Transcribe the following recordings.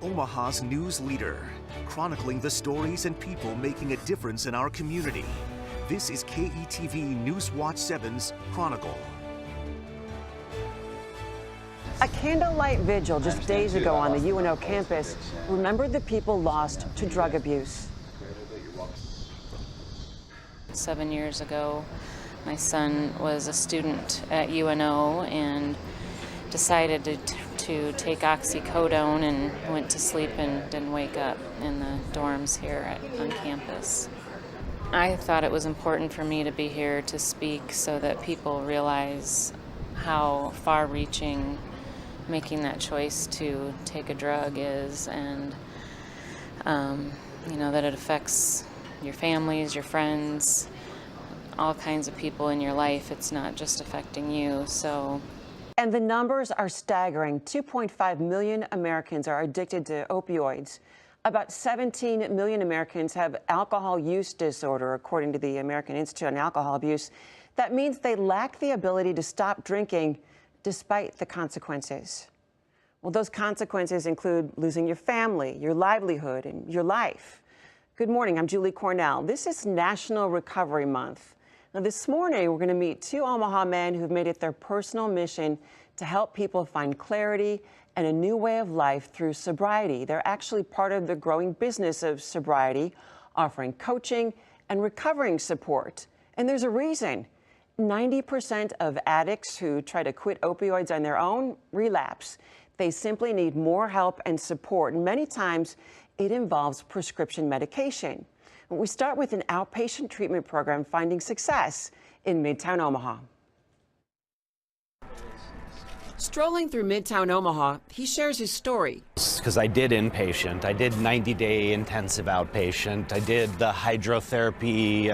Omaha's news leader, chronicling the stories and people making a difference in our community. This is KETV Newswatch 7's Chronicle. A candlelight vigil just days ago on the UNO campus remembered the people lost to drug abuse. 7 years ago, my son was a student at UNO and decided to take oxycodone and went to sleep and didn't wake up in the dorms here on campus. I thought it was important for me to be here to speak so that people realize how far-reaching making that choice to take a drug is, and that it affects your families, your friends, all kinds of people in your life. It's not just affecting you. And the numbers are staggering. 2.5 million Americans are addicted to opioids. About 17 million Americans have alcohol use disorder, according to the American Institute on Alcohol Abuse. That means they lack the ability to stop drinking despite the consequences. Well, those consequences include losing your family, your livelihood, and your life. Good morning, I'm Julie Cornell. This is National Recovery Month. Now, this morning, we're going to meet two Omaha men who've made it their personal mission to help people find clarity and a new way of life through sobriety. They're actually part of the growing business of sobriety, offering coaching and recovering support. And there's a reason. 90% of addicts who try to quit opioids on their own relapse. They simply need more help and support, and many times it involves prescription medication. We start with an outpatient treatment program finding success in Midtown Omaha. Strolling through Midtown Omaha, he shares his story. Because I did inpatient, I did 90-day intensive outpatient, I did the hydrotherapy,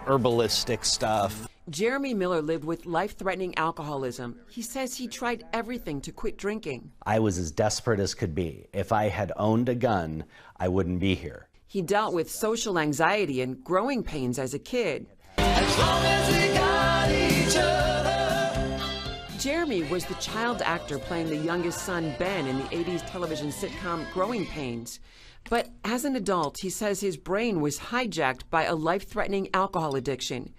herbalistic stuff. Jeremy Miller lived with life-threatening alcoholism. He says he tried everything to quit drinking. I was as desperate as could be. If I had owned a gun, I wouldn't be here. He dealt with social anxiety and growing pains as a kid. As long as we got each other. Jeremy was the child actor playing the youngest son, Ben, in the 80s television sitcom Growing Pains. But as an adult, he says his brain was hijacked by a life-threatening alcohol addiction.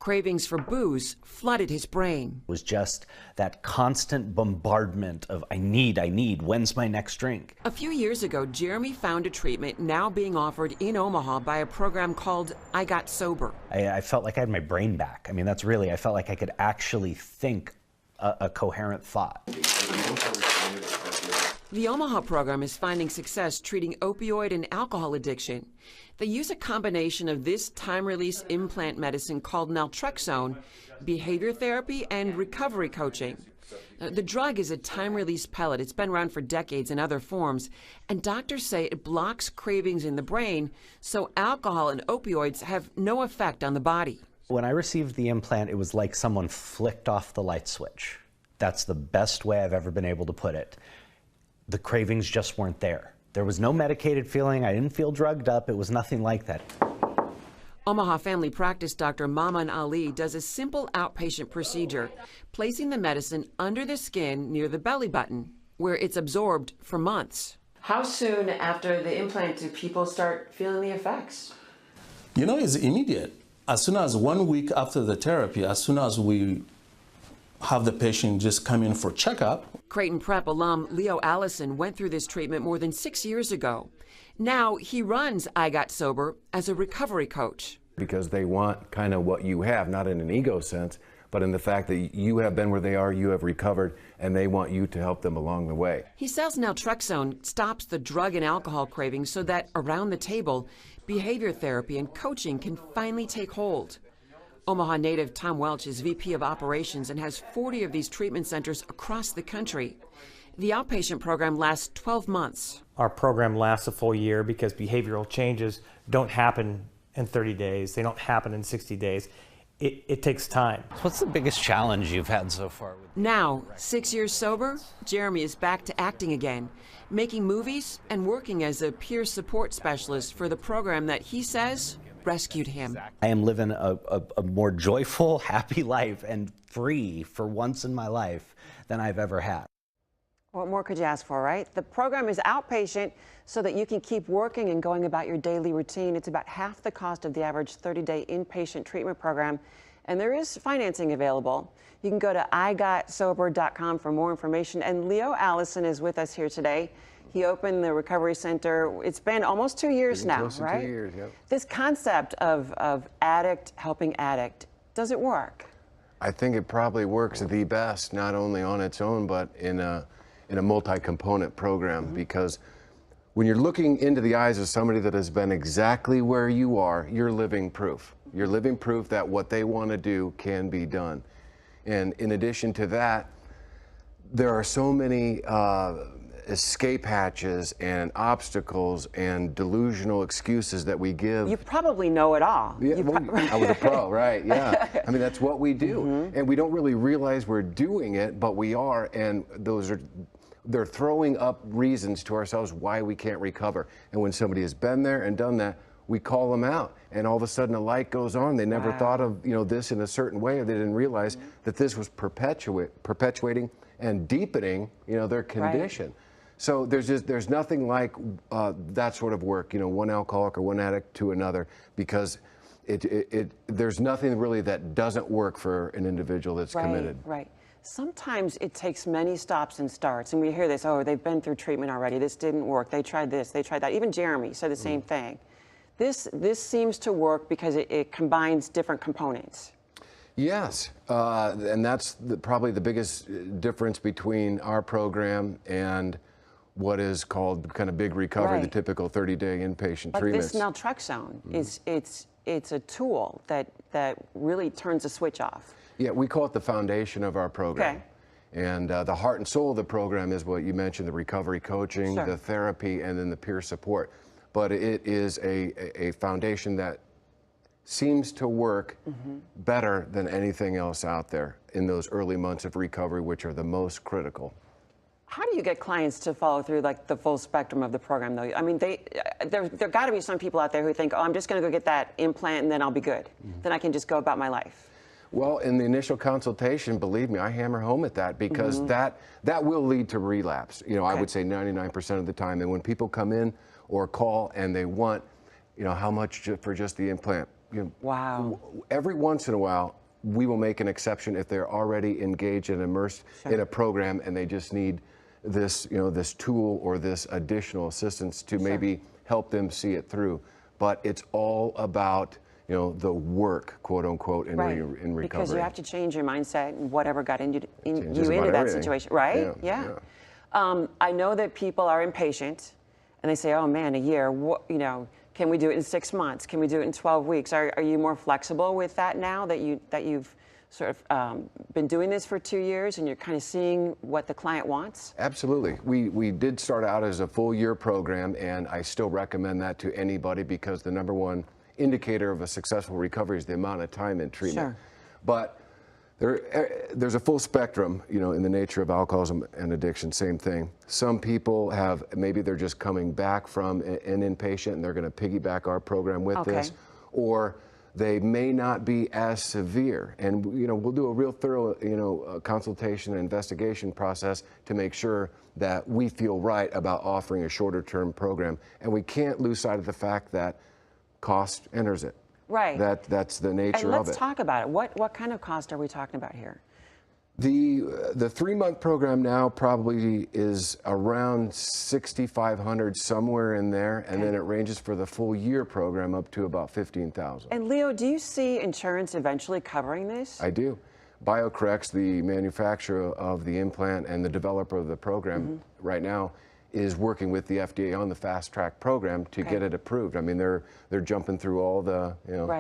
Cravings for booze flooded his brain. It was just that constant bombardment of I need, when's my next drink? A few years ago, Jeremy found a treatment now being offered in Omaha by a program called I Got Sober. I felt like I had my brain back. I mean, I felt like I could actually think a coherent thought. The Omaha program is finding success treating opioid and alcohol addiction. They use a combination of this time-release implant medicine called naltrexone, behavior therapy, and recovery coaching. The drug is a time-release pellet. It's been around for decades in other forms, and doctors say it blocks cravings in the brain, so alcohol and opioids have no effect on the body. When I received the implant, it was like someone flicked off the light switch. That's the best way I've ever been able to put it. The cravings just weren't there. There was no medicated feeling. I didn't feel drugged up. It was nothing like that. Omaha family practice doctor Maman Ali does a simple outpatient procedure, placing the medicine under the skin near the belly button, where it's absorbed for months. How soon after the implant do people start feeling the effects? It's immediate. As soon as 1 week after the therapy, as soon as we have the patient just come in for checkup. Creighton Prep alum Leo Allison went through this treatment more than 6 years ago. Now he runs I Got Sober as a recovery coach. Because they want kind of what you have, not in an ego sense, but in the fact that you have been where they are, you have recovered, and they want you to help them along the way. He says naltrexone stops the drug and alcohol cravings so that around the table, behavior therapy and coaching can finally take hold. Omaha native Tom Welch is VP of Operations and has 40 of these treatment centers across the country. The outpatient program lasts 12 months. Our program lasts a full year because behavioral changes don't happen in 30 days. They don't happen in 60 days. It takes time. What's the biggest challenge you've had so far? Now, 6 years sober, Jeremy is back to acting again, making movies and working as a peer support specialist for the program that he says rescued him. I am living a more joyful, happy life and free for once in my life than I've ever had. What more could you ask for, right? The program is outpatient so that you can keep working and going about your daily routine. It's about half the cost of the average 30-day inpatient treatment program, and there is financing available. You can go to igotsober.com for more information. And Leo Allison is with us here today. He opened the Recovery Center. It's been almost 2 years now, close to right? 2 years, yep. This concept of addict helping addict, does it work? I think it probably works the best, not only on its own, but in a multi-component program, because when you're looking into the eyes of somebody that has been exactly where you are, you're living proof. You're living proof that what they want to do can be done. And in addition to that, there are so many escape hatches and obstacles and delusional excuses that we give. You probably know it all. Yeah, I was a pro, right? Yeah. I mean, that's what we do. And we don't really realize we're doing it, but we are. And they're throwing up reasons to ourselves why we can't recover. And when somebody has been there and done that, we call them out, and all of a sudden a light goes on. They never thought of this in a certain way, or they didn't realize that this was perpetuating and deepening their condition. Right. So there's nothing like that sort of work, one alcoholic or one addict to another, because there's nothing really that doesn't work for an individual that's committed. Right. Sometimes it takes many stops and starts, and we hear this, oh, they've been through treatment already, this didn't work, they tried this, they tried that. Even Jeremy said the same thing. This seems to work because it combines different components. Yes, and that's probably the biggest difference between our program and what is called kind of big recovery, the typical 30-day inpatient treatments. This naltrexone it's a tool that really turns a switch off. Yeah, we call it the foundation of our program. Okay. And the heart and soul of the program is what you mentioned: the recovery coaching, Sure. the therapy, and then the peer support. But it is a foundation that seems to work better than anything else out there in those early months of recovery, which are the most critical. How do you get clients to follow through like the full spectrum of the program, though? I mean, there got to be some people out there who think, oh, I'm just going to go get that implant and then I'll be good. Then I can just go about my life. Well, in the initial consultation, believe me, I hammer home at that, because that will lead to relapse. I would say 99% of the time. And when people come in or call and they want, how much for just the implant? Wow. Every once in a while, we will make an exception if they're already engaged and immersed in a program and they just need this, this tool or this additional assistance to maybe help them see it through. But it's all about the work, quote unquote, in recovery. Because you have to change your mindset and whatever got you into that everything. situation, right? Yeah. I know that people are impatient, and they say, "Oh man, a year. Can we do it in 6 months? Can we do it in 12 weeks?" Are you more flexible with that now that you've sort of been doing this for 2 years and you're kind of seeing what the client wants? Absolutely. We did start out as a full year program, and I still recommend that to anybody, because the number one indicator of a successful recovery is the amount of time in treatment. Sure. But there's a full spectrum, in the nature of alcoholism and addiction, same thing. Some people maybe they're just coming back from an inpatient and they're going to piggyback our program with this, or they may not be as severe. And, we'll do a real thorough, consultation and investigation process to make sure that we feel right about offering a shorter term program. And we can't lose sight of the fact that cost enters it. Right. That's the nature of it. Let's talk about it. What kind of cost are we talking about here? The 3-month program now probably is around $6,500, somewhere in there, and then it ranges for the full year program up to about $15,000. And Leo, do you see insurance eventually covering this? I do. BioCorrects, the manufacturer of the implant and the developer of the program right now, is working with the FDA on the fast track program to get it approved. I mean, they're jumping through all the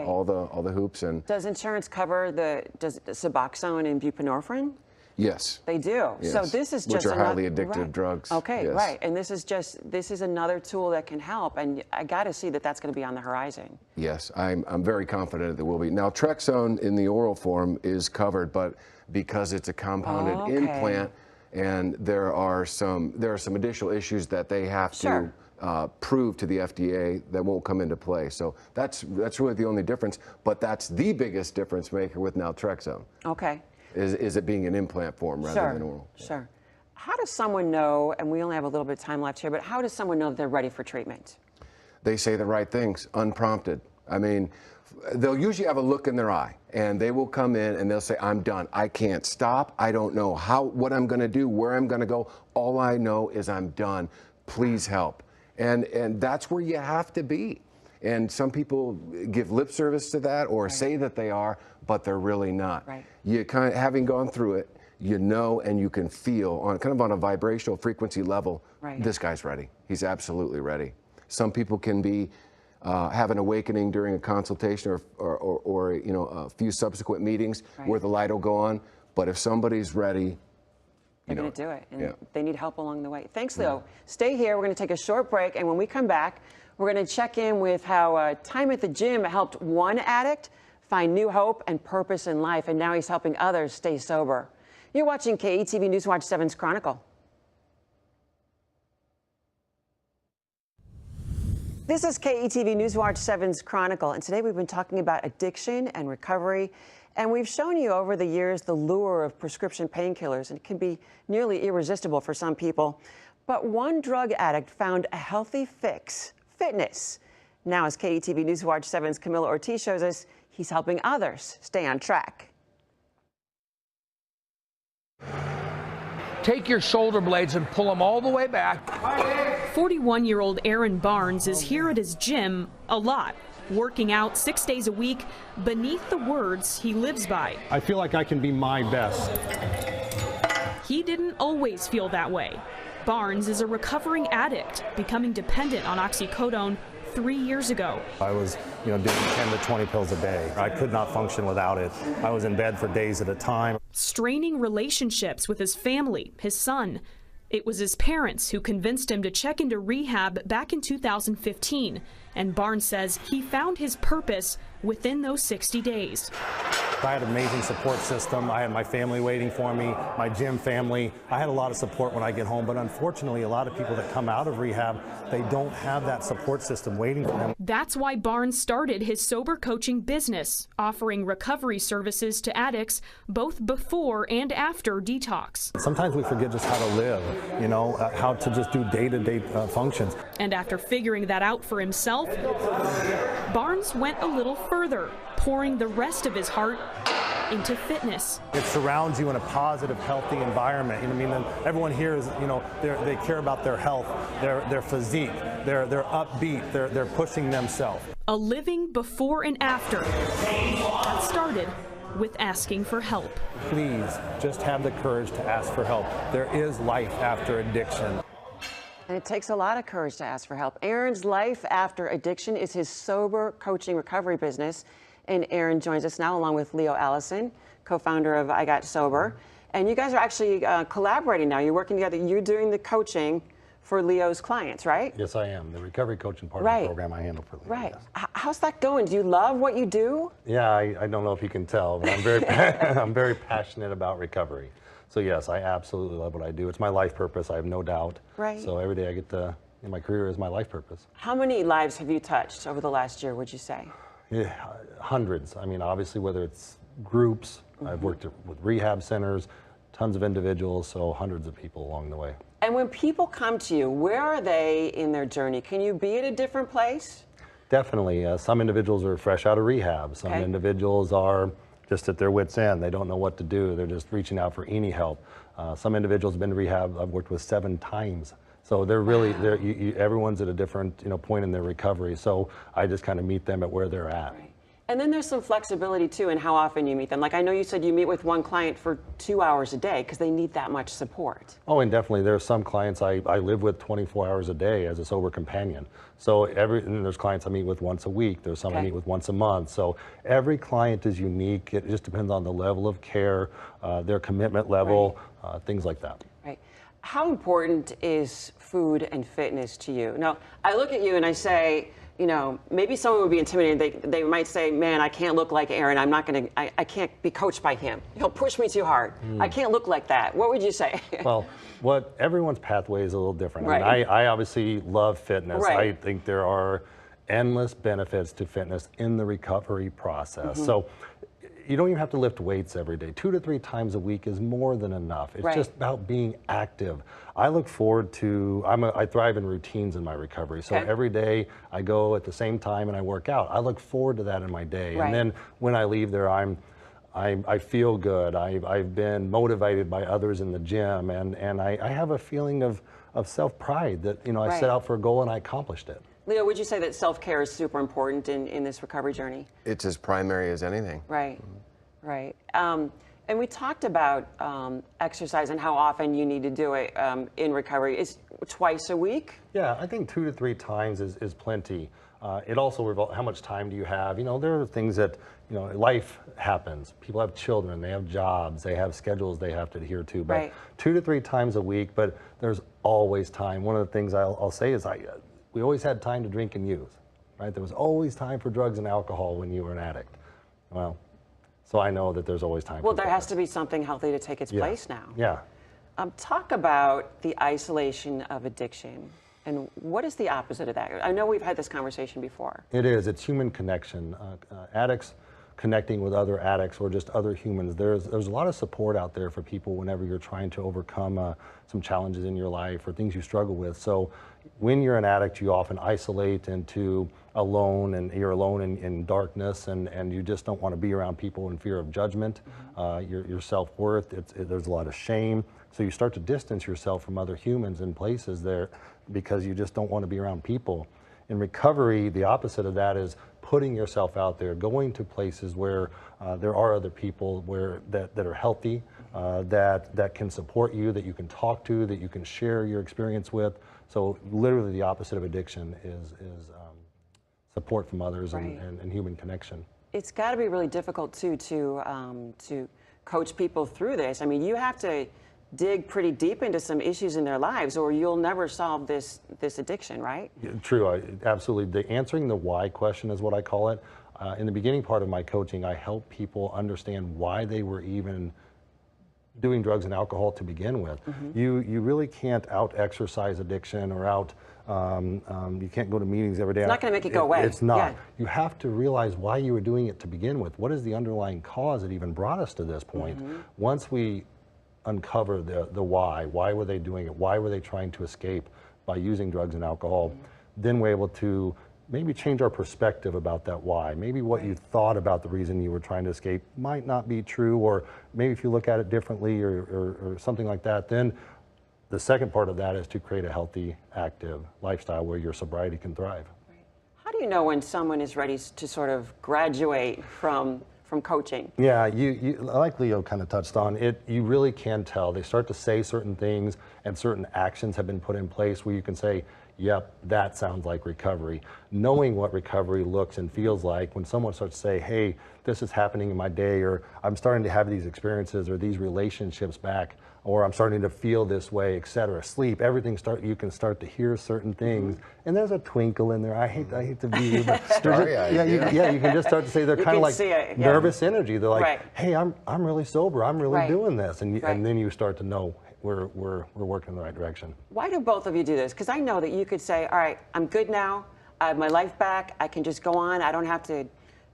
all the hoops. And does insurance cover the Suboxone and buprenorphine? Yes, they do. Yes. So this is just which are highly addictive drugs. Okay, yes. Right. And this is another tool that can help. And I got to see that that's going to be on the horizon. Yes, I'm very confident it will be. Now, Naltrexone in the oral form is covered, but because it's a compounded implant, and there are some additional issues that they have to prove to the FDA that won't come into play. So that's really the only difference, but that's the biggest difference maker with naltrexone. Okay. Is it being an implant form rather than oral. Sure. How does someone know, and we only have a little bit of time left here, but how does someone know that they're ready for treatment? They say the right things, unprompted. I mean, they'll usually have a look in their eye, and they will come in and they'll say, I'm done. I can't stop. I don't know what I'm going to do, where I'm going to go. All I know is I'm done. Please help. And that's where you have to be. And some people give lip service to that or say that they are, but they're really not. Right. You having gone through it, you know, and you can feel on kind of on a vibrational frequency level, this guy's ready. He's absolutely ready. Some people can be have an awakening during a consultation or you know, a few subsequent meetings where the light will go on. But if somebody's ready, they're going to do it, and they need help along the way. Thanks, Leo. Stay here. We're going to take a short break, and when we come back, we're going to check in with how time at the gym helped one addict find new hope and purpose in life, and now he's helping others stay sober. You're watching KETV Newswatch 7's Chronicle. This is KETV Newswatch 7's Chronicle, and today we've been talking about addiction and recovery, and we've shown you over the years the lure of prescription painkillers, and it can be nearly irresistible for some people. But one drug addict found a healthy fix: fitness. Now, as KETV Newswatch 7's Camila Ortiz shows us, he's helping others stay on track. Take your shoulder blades and pull them all the way back. 41-year-old Aaron Barnes is here at his gym a lot, working out 6 days a week beneath the words he lives by. I feel like I can be my best. He didn't always feel that way. Barnes is a recovering addict, becoming dependent on oxycodone 3 years ago. I was, doing 10 to 20 pills a day. I could not function without it. I was in bed for days at a time. Straining relationships with his family, his son. It was his parents who convinced him to check into rehab back in 2015. And Barnes says he found his purpose within those 60 days. I had an amazing support system. I had my family waiting for me, my gym family. I had a lot of support when I get home, but unfortunately, a lot of people that come out of rehab, they don't have that support system waiting for them. That's why Barnes started his sober coaching business, offering recovery services to addicts both before and after detox. Sometimes we forget just how to live, how to just do day-to-day functions. And after figuring that out for himself, Barnes went a little further, pouring the rest of his heart into fitness. It surrounds you in a positive, healthy environment. Everyone here is, they care about their health, their physique, they're upbeat, they're pushing themselves. A living before and after that started with asking for help. Please just have the courage to ask for help. There is life after addiction. And it takes a lot of courage to ask for help. Aaron's life after addiction is his sober coaching recovery business. And Aaron joins us now along with Leo Allison, co-founder of I Got Sober. And you guys are actually collaborating now. You're working together. You're doing the coaching for Leo's clients, right? Yes, I am. The recovery coaching part of the program I handle for Leo. Right. Yes. How's that going? Do you love what you do? Yeah, I don't know if you can tell, but I'm very, I'm very passionate about recovery. So yes, I absolutely love what I do. It's my life purpose, I have no doubt. Right. So every day I get to, my career is my life purpose. How many lives have you touched over the last year, would you say? Yeah, hundreds. Obviously, whether it's groups, I've worked with rehab centers, tons of individuals, so hundreds of people along the way. And when people come to you, where are they in their journey? Can you be at a different place? Definitely. Some individuals are fresh out of rehab. Some individuals are just at their wits' end. They don't know what to do. They're just reaching out for any help. Some individuals have been to rehab. I've worked with 7 times. So they're really, everyone's at a different point in their recovery. So I just kind of meet them at where they're at. Right. And then there's some flexibility too in how often you meet them. Like I know you said you meet with one client for 2 hours a day because they need that much support. Oh, and definitely there are some clients I live with 24 hours a day as a sober companion. So and there's clients I meet with once a week. There's some I meet with once a month. So every client is unique. It just depends on the level of care, their commitment level, things like that. Right. How important is food and fitness to you? Now, I look at you and I say, you know, maybe someone would be intimidated. They might say, man, I can't look like Aaron. I'm not going to, I can't be coached by him. He'll push me too hard. I can't look like that. What would you say? Well, everyone's pathway is a little different. Right. I mean, I obviously love fitness. Right. I think there are endless benefits to fitness in the recovery process. So you don't even have to lift weights every day. 2 to 3 times a week is more than enough. It's just about being active. I look forward to, I thrive in routines in my recovery. So every day I go at the same time and I work out. I look forward to that in my day. And then when I leave there, I feel good. I've been motivated by others in the gym, and I have a feeling of self-pride that, you know, I set out for a goal and I accomplished it. Leo, would you say that self-care is super important in this recovery journey? It's as primary as anything. Right, right. And we talked about exercise and how often you need to do it in recovery. Is twice a week? Yeah, I think 2 to 3 times is plenty. It also revolves, how much time do you have? You know, there are things that, you know, life happens. People have children, they have jobs, they have schedules they have to adhere to. But 2 to 3 times a week, but there's always time. One of the things I'll say is we always had time to drink and use, right? There was always time for drugs and alcohol when you were an addict. Well, so I know that there's always time. Well, there has to be something healthy to take its place now. Yeah. Talk about the isolation of addiction. And what is the opposite of that? I know we've had this conversation before. It is. It's human connection. Addicts connecting with other addicts or just other humans. There's a lot of support out there for people whenever you're trying to overcome some challenges in your life or things you struggle with. So when you're an addict, you often isolate into alone, and you're alone in darkness, and you just don't want to be around people in fear of judgment, your self-worth. There's a lot of shame. So you start to distance yourself from other humans and places there because you just don't want to be around people. In recovery, the opposite of that is putting yourself out there, going to places where there are other people that are healthy, that can support you, that you can talk to, that you can share your experience with. So literally the opposite of addiction is support from others and human connection. It's got to be really difficult too to coach people through this. I mean, you have to dig pretty deep into some issues in their lives, or you'll never solve this addiction, right? Yeah, true, absolutely. Answering the why question is what I call it. In the beginning part of my coaching, I help people understand why they were even doing drugs and alcohol to begin with. You really can't out-exercise addiction or you can't go to meetings every day. It's not going to make it go away. It's not. Yeah. You have to realize why you were doing it to begin with. What is the underlying cause that even brought us to this point? Once we uncover the why were they doing it? Why were they trying to escape by using drugs and alcohol? Then we're able to maybe change our perspective about that why. Maybe what you thought about the reason you were trying to escape might not be true, or maybe if you look at it differently or something like that, then the second part of that is to create a healthy, active lifestyle where your sobriety can thrive. How do you know when someone is ready to sort of graduate from coaching? Yeah, you like Leo kind of touched on it, you really can tell. They start to say certain things and certain actions have been put in place where you can say, yep, that sounds like recovery. Knowing what recovery looks and feels like when someone starts to say, hey, this is happening in my day, or I'm starting to have these experiences or these relationships back, or I'm starting to feel this way, etc. Sleep, everything you can start to hear certain things, and there's a twinkle in there. I hate to be you, but you can just start to say they're kind of like nervous energy. They're like, hey, I'm really sober. I'm really doing this, and then you start to know we're working in the right direction. Why do both of you do this? Because I know that you could say, all right, I'm good now. I have my life back. I can just go on. I don't have to,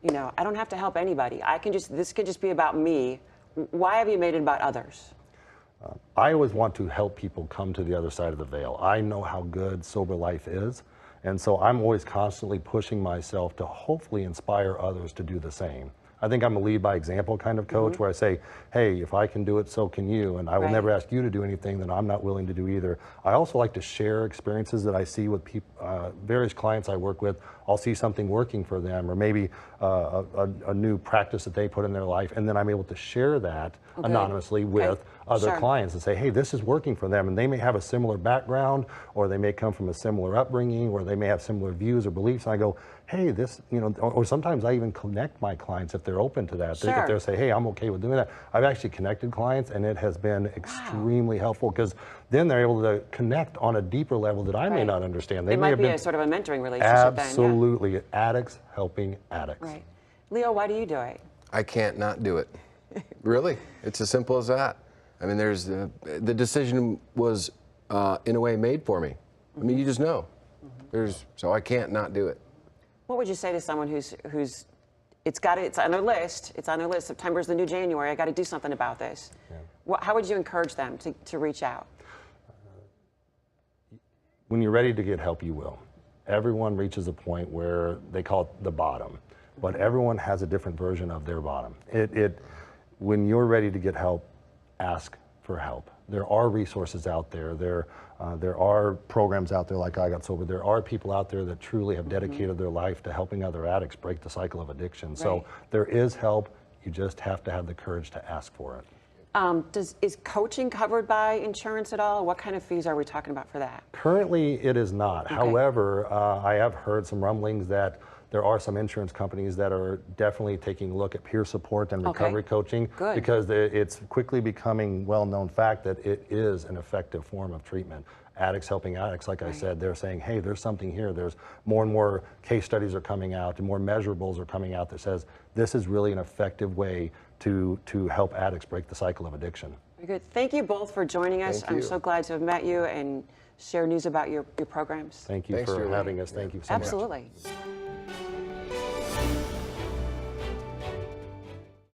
I don't have to help anybody. This could just be about me. Why have you made it about others? I always want to help people come to the other side of the veil. I know how good sober life is, and so I'm always constantly pushing myself to hopefully inspire others to do the same. I think I'm a lead by example kind of coach where I say, hey, if I can do it, so can you, and I will never ask you to do anything that I'm not willing to do either. I also like to share experiences that I see with people, various clients I work with. I'll see something working for them, or maybe a new practice that they put in their life, and then I'm able to share that anonymously with other Sure. clients and say, hey, this is working for them. And they may have a similar background, or they may come from a similar upbringing, or they may have similar views or beliefs. And I go, hey, this, you know, or sometimes I even connect my clients if they're open to that. Sure. If they'll say, hey, I'm okay with doing that. I've actually connected clients, and it has been extremely helpful, because then they're able to connect on a deeper level that I may Right. not understand. It may might have be been a sort of a mentoring relationship absolutely addicts helping addicts. then, yeah. Right. Leo, why do you do it? I can't not do it. Really, it's as simple as that. I mean, there's the decision was in a way made for me. I mean, you just know. So I can't not do it. What would you say to someone who's it's on their list. It's on their list. September's the new January. I got to do something about this. Yeah. How would you encourage them to reach out? When you're ready to get help, you will. Everyone reaches a point where they call it the bottom, but everyone has a different version of their bottom. When you're ready to get help, ask for help. There are resources out there. There are programs out there like I Got Sober. There are people out there that truly have dedicated their life to helping other addicts break the cycle of addiction. Right. So there is help. You just have to have the courage to ask for it. Is coaching covered by insurance at all? What kind of fees are we talking about for that? Currently, it is not. Okay. However, I have heard some rumblings that there are some insurance companies that are definitely taking a look at peer support and recovery coaching. Good. Because it's quickly becoming well-known fact that it is an effective form of treatment. Addicts helping addicts, like I said, they're saying, hey, there's something here. There's more and more case studies are coming out, and more measurables are coming out that says this is really an effective way to help addicts break the cycle of addiction. Very good. Thank you both for joining us. Thank you. I'm so glad to have met you and share news about your programs. Thanks for having us. Thank you so much. Absolutely.